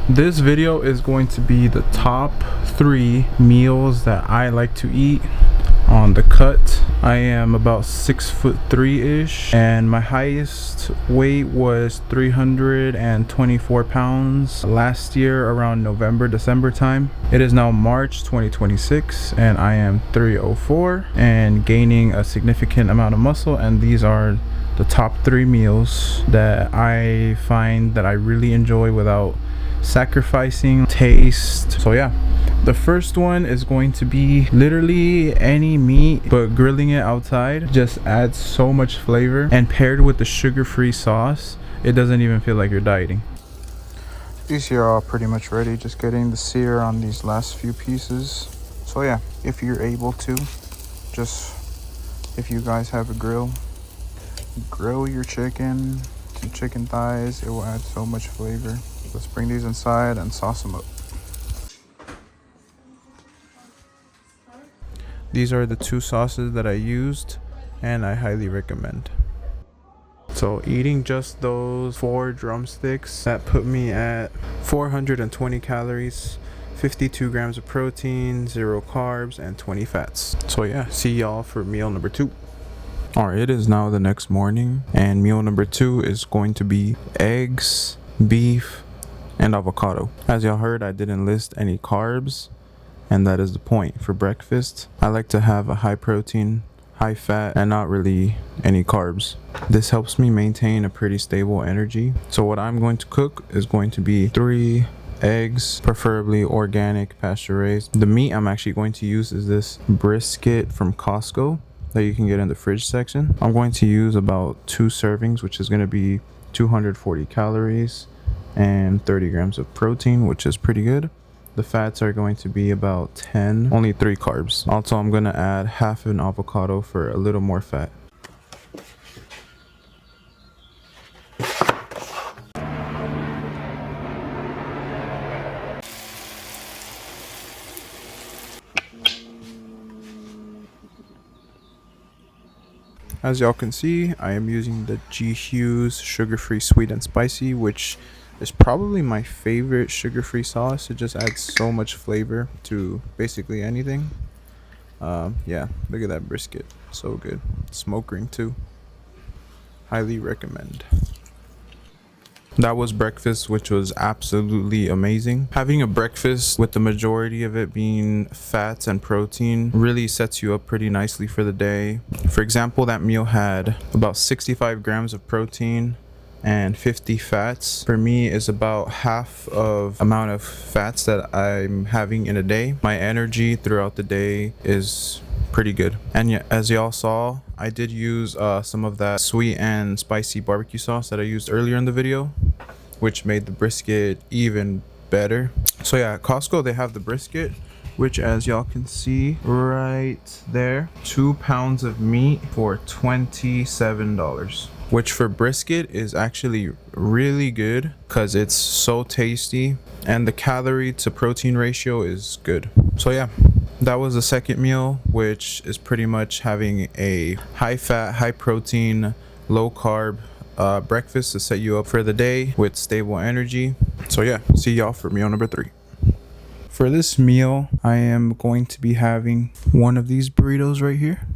This video is going to be the top 3 meals that I like to eat on the cut. I am about 6'3" and my highest weight was 324 pounds last year around December time. It is now March 2026 and I am 304 and gaining a significant amount of muscle, and these are the top 3 meals that I find that I really enjoy without sacrificing taste. So yeah, the first one is going to be literally any meat, but grilling it outside just adds so much flavor, and paired with the sugar-free sauce, it doesn't even feel like you're dieting. These here are pretty much ready, just getting the sear on these last few pieces. So yeah, if you're able to, if you guys have a grill your chicken, some chicken thighs. It will add so much flavor. Let's bring these inside and sauce them up. These are the 2 sauces that I used and I highly recommend. So eating just those 4 drumsticks, that put me at 420 calories, 52 grams of protein, 0 carbs, and 20 fats. So yeah, see y'all for meal number 2. Alright, it is now the next morning, and meal number 2 is going to be eggs, beef, and avocado. As y'all heard, I didn't list any carbs, and that is the point. For breakfast, I like to have a high protein, high fat, and not really any carbs. This helps me maintain a pretty stable energy. So what I'm going to cook is going to be 3 eggs, preferably organic, pasture raised. The meat I'm actually going to use is this brisket from Costco that you can get in the fridge section. I'm going to use about 2 servings, which is going to be 240 calories and 30 grams of protein, which is pretty good. The fats are going to be about 10, only 3 carbs. Also, I'm going to add half an avocado for a little more fat. As y'all can see, I am using the G Hughes sugar-free sweet and spicy, which is probably my favorite sugar-free sauce. It just adds so much flavor to basically anything. Yeah, look at that brisket, so good. Smoke ring too. Highly recommend. That was breakfast, which was absolutely amazing. Having a breakfast with the majority of it being fats and protein really sets you up pretty nicely for the day. For example, that meal had about 65 grams of protein and 50 fats. For me, is about half of amount of fats that I'm having in a day. My energy throughout the day is pretty good. And yeah, as y'all saw, I did use some of that sweet and spicy barbecue sauce that I used earlier in the video, which made the brisket even better. So yeah, at Costco they have the brisket, which as y'all can see right there, 2 pounds of meat for $27, which for brisket is actually really good because it's so tasty and the calorie to protein ratio is good. So yeah, that was the second meal, which is pretty much having a high fat, high protein, low carb breakfast to set you up for the day with stable energy. So yeah, see y'all for meal number 3. For this meal, I am going to be having one of these burritos right here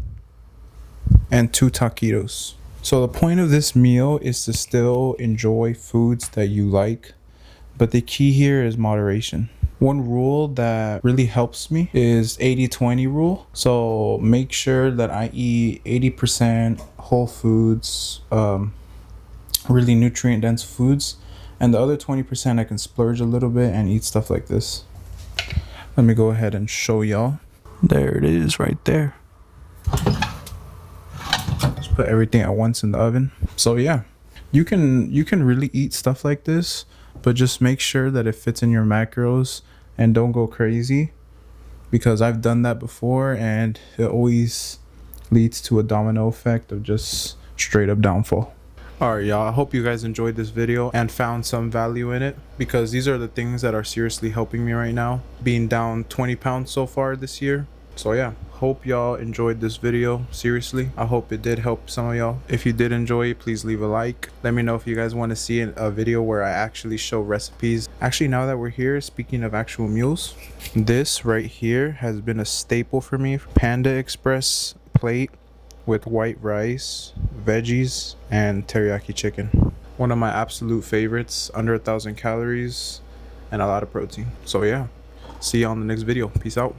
and 2 taquitos. So the point of this meal is to still enjoy foods that you like, but the key here is moderation. One rule that really helps me is 80-20 rule. So make sure that I eat 80% whole foods, really nutrient dense foods, and the other 20% I can splurge a little bit and eat stuff like this. Let me go ahead and show y'all. There it is right there. Just put everything at once in the oven. So yeah, you can really eat stuff like this, but just make sure that it fits in your macros and don't go crazy, because I've done that before and it always leads to a domino effect of just straight up downfall. Alright y'all, I hope you guys enjoyed this video and found some value in it, because these are the things that are seriously helping me right now, being down 20 pounds so far this year. So yeah, Hope y'all enjoyed this video. Seriously, I hope it did help some of y'all. If you did enjoy it, please leave a like. Let me know if you guys want to see a video where I actually show recipes. Actually, now that we're here, speaking of actual meals, this right here has been a staple for me. Panda Express plate with white rice, veggies, and teriyaki chicken. One of my absolute favorites, under 1,000 calories and a lot of protein. So yeah, see you on the next video. Peace out.